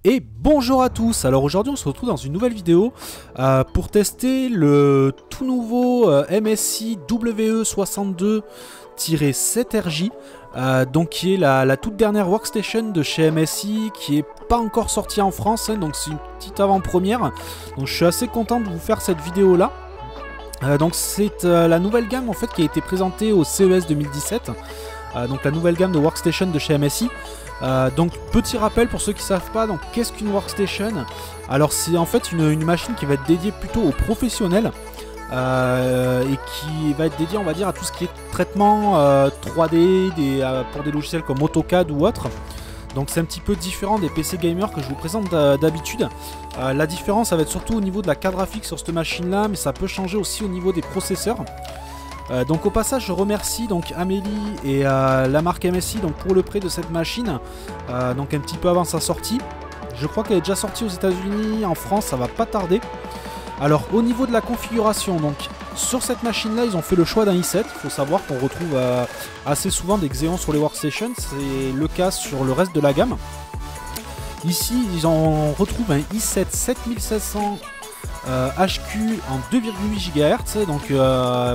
Et bonjour à tous. Alors aujourd'hui on se retrouve dans une nouvelle vidéo pour tester le tout nouveau MSI WE62-7RJ, donc qui est la toute dernière workstation de chez MSI, qui est pas encore sortie en France, hein, donc c'est une petite avant-première. Donc je suis assez content de vous faire cette vidéo là. Donc c'est la nouvelle gamme en fait qui a été présentée au CES 2017, donc la nouvelle gamme de workstation de chez MSI. Donc petit rappel pour ceux qui ne savent pas, donc qu'est-ce qu'une workstation? Alors c'est en fait une machine qui va être dédiée plutôt aux professionnels et qui va être dédiée, on va dire, à tout ce qui est traitement 3D pour des logiciels comme AutoCAD ou autre. Donc c'est un petit peu différent des PC gamers que je vous présente d'habitude. La différence, ça va être surtout au niveau de la carte graphique sur cette machine là, mais ça peut changer aussi au niveau des processeurs. Donc au passage je remercie donc Amélie et la marque MSI donc pour le prêt de cette machine, donc un petit peu avant sa sortie. Je crois qu'elle est déjà sortie aux États-Unis, en France ça va pas tarder. Alors au niveau de la configuration, donc sur cette machine là ils ont fait le choix d'un i7. Il faut savoir qu'on retrouve assez souvent des Xeon sur les workstations, c'est le cas sur le reste de la gamme. Ici ils en retrouvent un i7 7700 HQ en 2,8 GHz, donc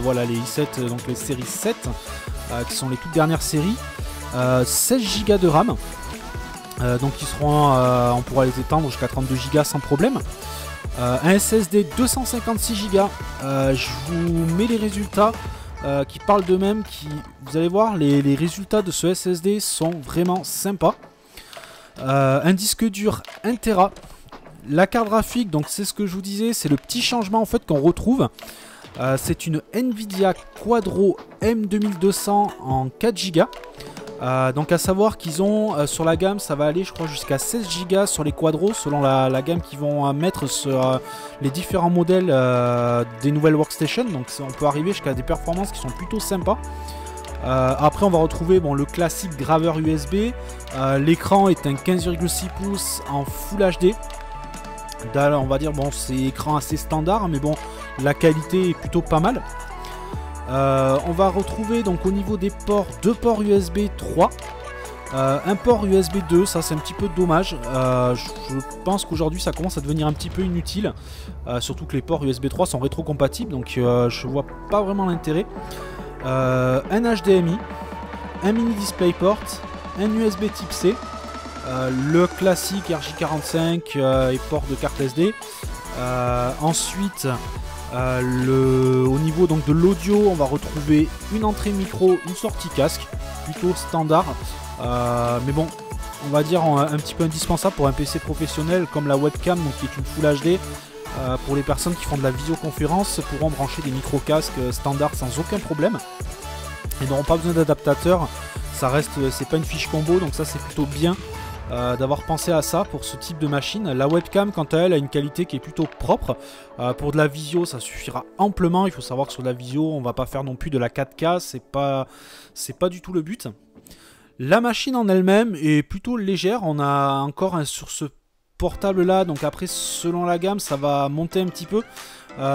voilà les i7, donc les séries 7 qui sont les toutes dernières séries, 16 Go de RAM, donc ils seront, on pourra les étendre jusqu'à 32 Go sans problème, un SSD 256 Go, je vous mets les résultats qui parlent d'eux-mêmes, vous allez voir les résultats de ce SSD sont vraiment sympas, un disque dur 1 Tera. La carte graphique, donc c'est ce que je vous disais, c'est le petit changement en fait qu'on retrouve. C'est une Nvidia Quadro M2200 en 4 Go. Donc à savoir qu'ils ont sur la gamme, ça va aller je crois jusqu'à 16 Go sur les Quadros, selon la gamme qu'ils vont mettre sur les différents modèles des nouvelles workstations. Donc on peut arriver jusqu'à des performances qui sont plutôt sympas. Après on va retrouver le classique graveur USB. L'écran est un 15,6 pouces en Full HD. On va dire c'est écran assez standard, mais bon la qualité est plutôt pas mal. On va retrouver donc au niveau des ports, deux ports USB 3, un port USB 2, ça c'est un petit peu dommage. Je pense qu'aujourd'hui ça commence à devenir un petit peu inutile, surtout que les ports USB 3 sont rétrocompatibles, donc je vois pas vraiment l'intérêt. Un HDMI, un mini DisplayPort, un USB type C, le classique RJ45 et port de carte SD. Ensuite au niveau donc de l'audio, on va retrouver une entrée micro, une sortie casque, plutôt standard, mais bon on va dire un petit peu indispensable pour un PC professionnel, comme la webcam donc, qui est une Full HD. Pour les personnes qui font de la visioconférence, pourront brancher des micro casques standard sans aucun problème et n'auront pas besoin d'adaptateur. Ça reste, c'est pas une fiche combo, donc ça c'est plutôt bien d'avoir pensé à ça pour ce type de machine. La webcam quant à elle a une qualité qui est plutôt propre. Pour de la visio ça suffira amplement. Il faut savoir que sur de la visio on va pas faire non plus de la 4K, c'est pas du tout le but. La machine en elle-même est plutôt légère. On a encore sur ce portable là, donc après selon la gamme ça va monter un petit peu,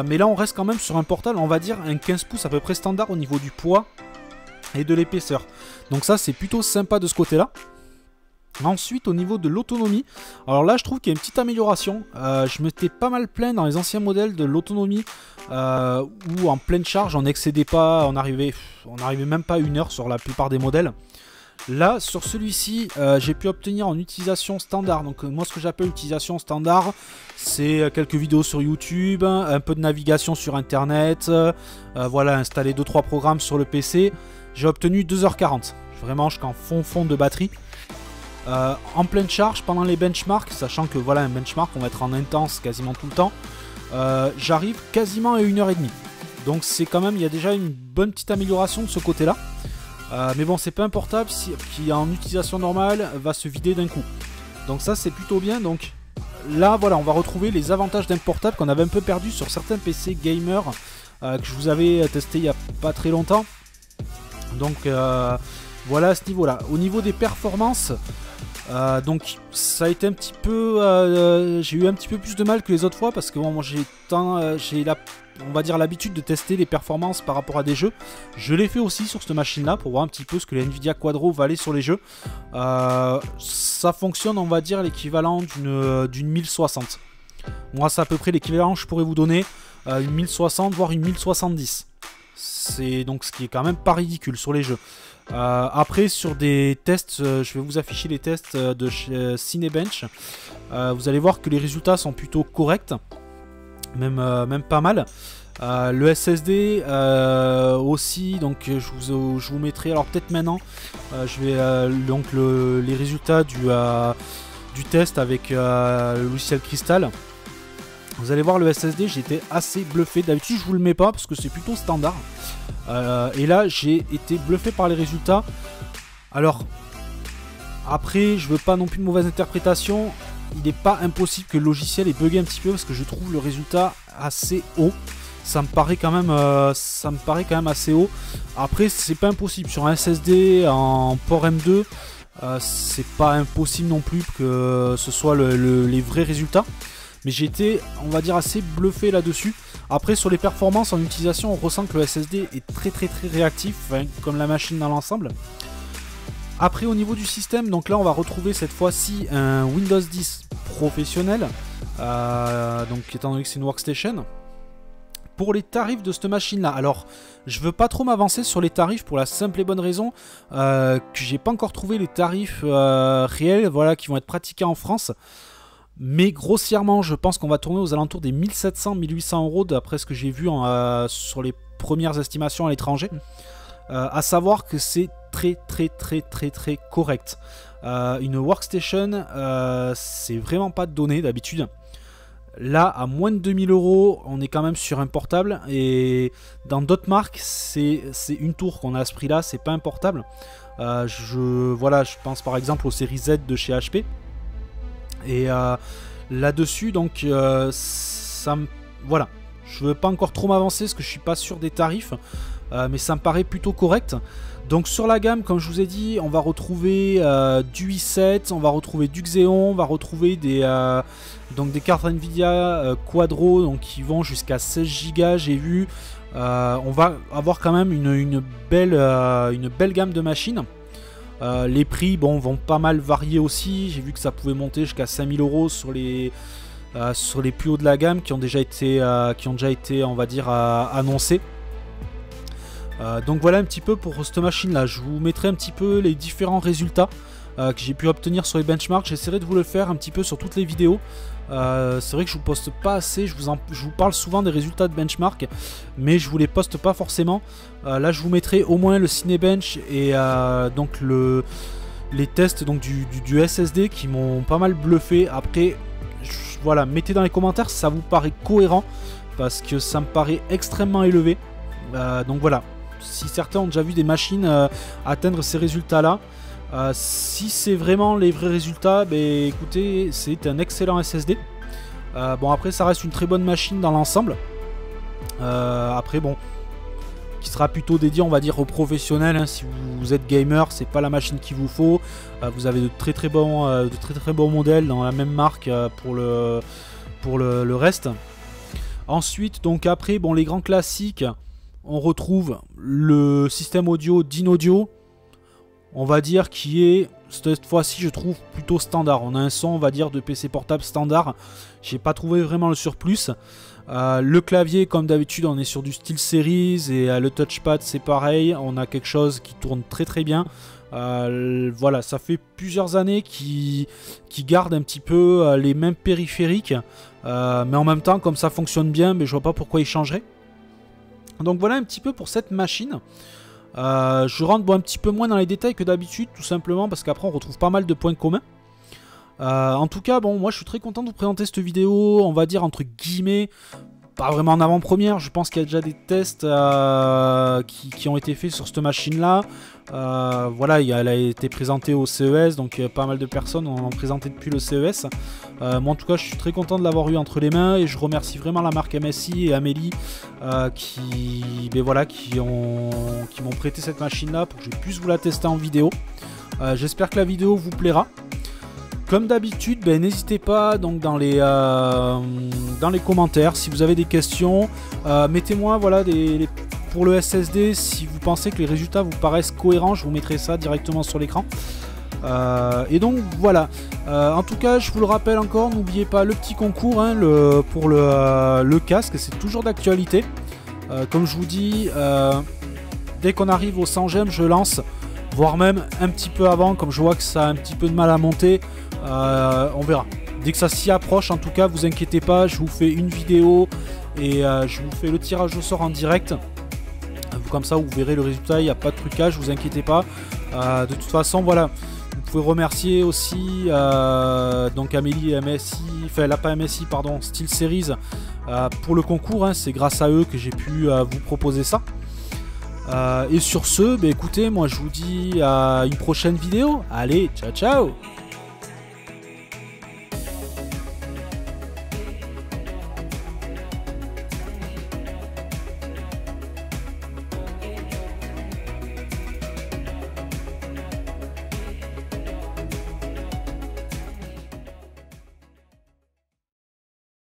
mais là on reste quand même sur un portable, on va dire un 15 pouces à peu près standard au niveau du poids et de l'épaisseur, donc ça c'est plutôt sympa de ce côté là. Ensuite au niveau de l'autonomie, alors là je trouve qu'il y a une petite amélioration. Je m'étais pas mal plaint dans les anciens modèles de l'autonomie où en pleine charge on n'excédait pas, on arrivait même pas à 1 heure sur la plupart des modèles. Là sur celui-ci j'ai pu obtenir en utilisation standard, donc moi ce que j'appelle utilisation standard c'est quelques vidéos sur YouTube, un peu de navigation sur internet, voilà, installer 2-3 programmes sur le PC. J'ai obtenu 2h40, vraiment jusqu'en fond de batterie. En pleine charge pendant les benchmarks, sachant que voilà un benchmark on va être en intense quasiment tout le temps, j'arrive quasiment à 1h30, donc c'est quand même, il y a déjà une bonne petite amélioration de ce côté là. Mais bon c'est pas un portable qui en utilisation normale va se vider d'un coup, donc ça c'est plutôt bien. Donc là voilà on va retrouver les avantages d'un portable qu'on avait un peu perdu sur certains PC gamers que je vous avais testé il y a pas très longtemps. Donc voilà à ce niveau là. Au niveau des performances, donc ça a été un petit peu, j'ai eu un petit peu plus de mal que les autres fois parce que bon, moi j'ai on va dire, l'habitude de tester les performances par rapport à des jeux. Je l'ai fait aussi sur cette machine-là pour voir un petit peu ce que les Nvidia Quadro valaient sur les jeux. Ça fonctionne, on va dire, l'équivalent d'une 1060. Moi, c'est à peu près l'équivalent que je pourrais vous donner, une 1060 voire une 1070. C'est donc ce qui est quand même pas ridicule sur les jeux. Après, sur des tests, je vais vous afficher les tests de chez Cinebench. Vous allez voir que les résultats sont plutôt corrects, même pas mal. Le SSD aussi, donc je vous mettrai, alors peut-être maintenant, je vais donc les résultats du test avec le logiciel Crystal. Vous allez voir le SSD, j'étais assez bluffé. D'habitude je vous le mets pas parce que c'est plutôt standard. Et là j'ai été bluffé par les résultats. Alors après je veux pas non plus de mauvaise interprétation. Il n'est pas impossible que le logiciel ait bugué un petit peu parce que je trouve le résultat assez haut. Ça me paraît quand même assez haut. Après c'est pas impossible sur un SSD en port M2. C'est pas impossible non plus que ce soit les vrais résultats. Mais j'ai été, on va dire, assez bluffé là-dessus. Après, sur les performances en utilisation, on ressent que le SSD est très réactif, hein, comme la machine dans l'ensemble. Après, au niveau du système, donc là, on va retrouver cette fois-ci un Windows 10 professionnel. Donc, étant donné que c'est une workstation. Pour les tarifs de cette machine-là, alors, je veux pas trop m'avancer sur les tarifs pour la simple et bonne raison que j'ai pas encore trouvé les tarifs réels, voilà, qui vont être pratiqués en France. Mais grossièrement, je pense qu'on va tourner aux alentours des 1700-1800 euros d'après ce que j'ai vu sur les premières estimations à l'étranger. À savoir que c'est très correct. Une workstation, c'est vraiment pas de données d'habitude. Là, à moins de 2000 euros, on est quand même sur un portable. Et dans d'autres marques, c'est une tour qu'on a à ce prix-là, c'est pas un portable. Voilà, je pense par exemple aux séries Z de chez HP. Et là-dessus, donc, voilà, je veux pas encore trop m'avancer parce que je suis pas sûr des tarifs, mais ça me paraît plutôt correct. Donc sur la gamme, comme je vous ai dit, on va retrouver du i7, on va retrouver du Xeon, on va retrouver des cartes Nvidia Quadro, donc qui vont jusqu'à 16 Go, j'ai vu. On va avoir quand même une belle gamme de machines. Les prix vont pas mal varier aussi. J'ai vu que ça pouvait monter jusqu'à 5000 euros sur les plus hauts de la gamme qui ont déjà été, on va dire, annoncés. Donc voilà un petit peu pour cette machine là. Je vous mettrai un petit peu les différents résultats que j'ai pu obtenir sur les benchmarks. J'essaierai de vous le faire un petit peu sur toutes les vidéos. C'est vrai que je vous poste pas assez, je vous parle souvent des résultats de benchmark, mais je vous les poste pas forcément. Là je vous mettrai au moins le Cinebench et donc les tests donc du SSD qui m'ont pas mal bluffé. Après voilà, mettez dans les commentaires si ça vous paraît cohérent, parce que ça me paraît extrêmement élevé. Donc voilà, si certains ont déjà vu des machines atteindre ces résultats là, si c'est vraiment les vrais résultats, écoutez, c'est un excellent SSD. Bon, après ça reste une très bonne machine dans l'ensemble. Après bon, qui sera plutôt dédié, on va dire, aux professionnels, hein. Si vous êtes gamer, c'est pas la machine qu'il vous faut. Vous avez de très bons modèles dans la même marque pour le reste. Ensuite, donc après, bon, les grands classiques, on retrouve le système audio d'InAudio. On va dire qui est, cette fois-ci, je trouve plutôt standard. On a un son, on va dire, de PC portable standard. J'ai pas trouvé vraiment le surplus. Le clavier, comme d'habitude, on est sur du SteelSeries, et le touchpad, c'est pareil. On a quelque chose qui tourne très bien. Voilà, ça fait plusieurs années qu'ils gardent un petit peu les mêmes périphériques. Mais en même temps, comme ça fonctionne bien, je vois pas pourquoi ils changeraient. Donc voilà un petit peu pour cette machine. Je rentre un petit peu moins dans les détails que d'habitude, tout simplement parce qu'après on retrouve pas mal de points communs. En tout cas, bon, moi je suis très content de vous présenter cette vidéo, on va dire entre guillemets, pas vraiment en avant-première. Je pense qu'il y a déjà des tests qui ont été faits sur cette machine-là. Voilà, elle a été présentée au CES, donc pas mal de personnes en ont présenté depuis le CES. Moi en tout cas, je suis très content de l'avoir eu entre les mains, et je remercie vraiment la marque MSI et Amélie qui m'ont prêté cette machine-là pour que je puisse vous la tester en vidéo. J'espère que la vidéo vous plaira. comme d'habitude, ben, n'hésitez pas donc dans les commentaires si vous avez des questions. Mettez-moi voilà, pour le SSD, si vous pensez que les résultats vous paraissent cohérents, je vous mettrai ça directement sur l'écran. Et donc voilà, en tout cas je vous le rappelle encore, n'oubliez pas le petit concours hein, pour le casque, c'est toujours d'actualité. Comme je vous dis, dès qu'on arrive aux 100 gemmes je lance, voire même un petit peu avant, comme je vois que ça a un petit peu de mal à monter, on verra. Dès que ça s'y approche, en tout cas vous inquiétez pas, je vous fais une vidéo et je vous fais le tirage au sort en direct. Comme ça vous verrez le résultat, il n'y a pas de trucage, vous inquiétez pas. De toute façon voilà, vous pouvez remercier aussi donc Amélie MSI, enfin la pas MSI pardon, SteelSeries pour le concours, hein, c'est grâce à eux que j'ai pu vous proposer ça. Et sur ce, bah, écoutez, moi je vous dis à une prochaine vidéo. Allez, ciao ciao.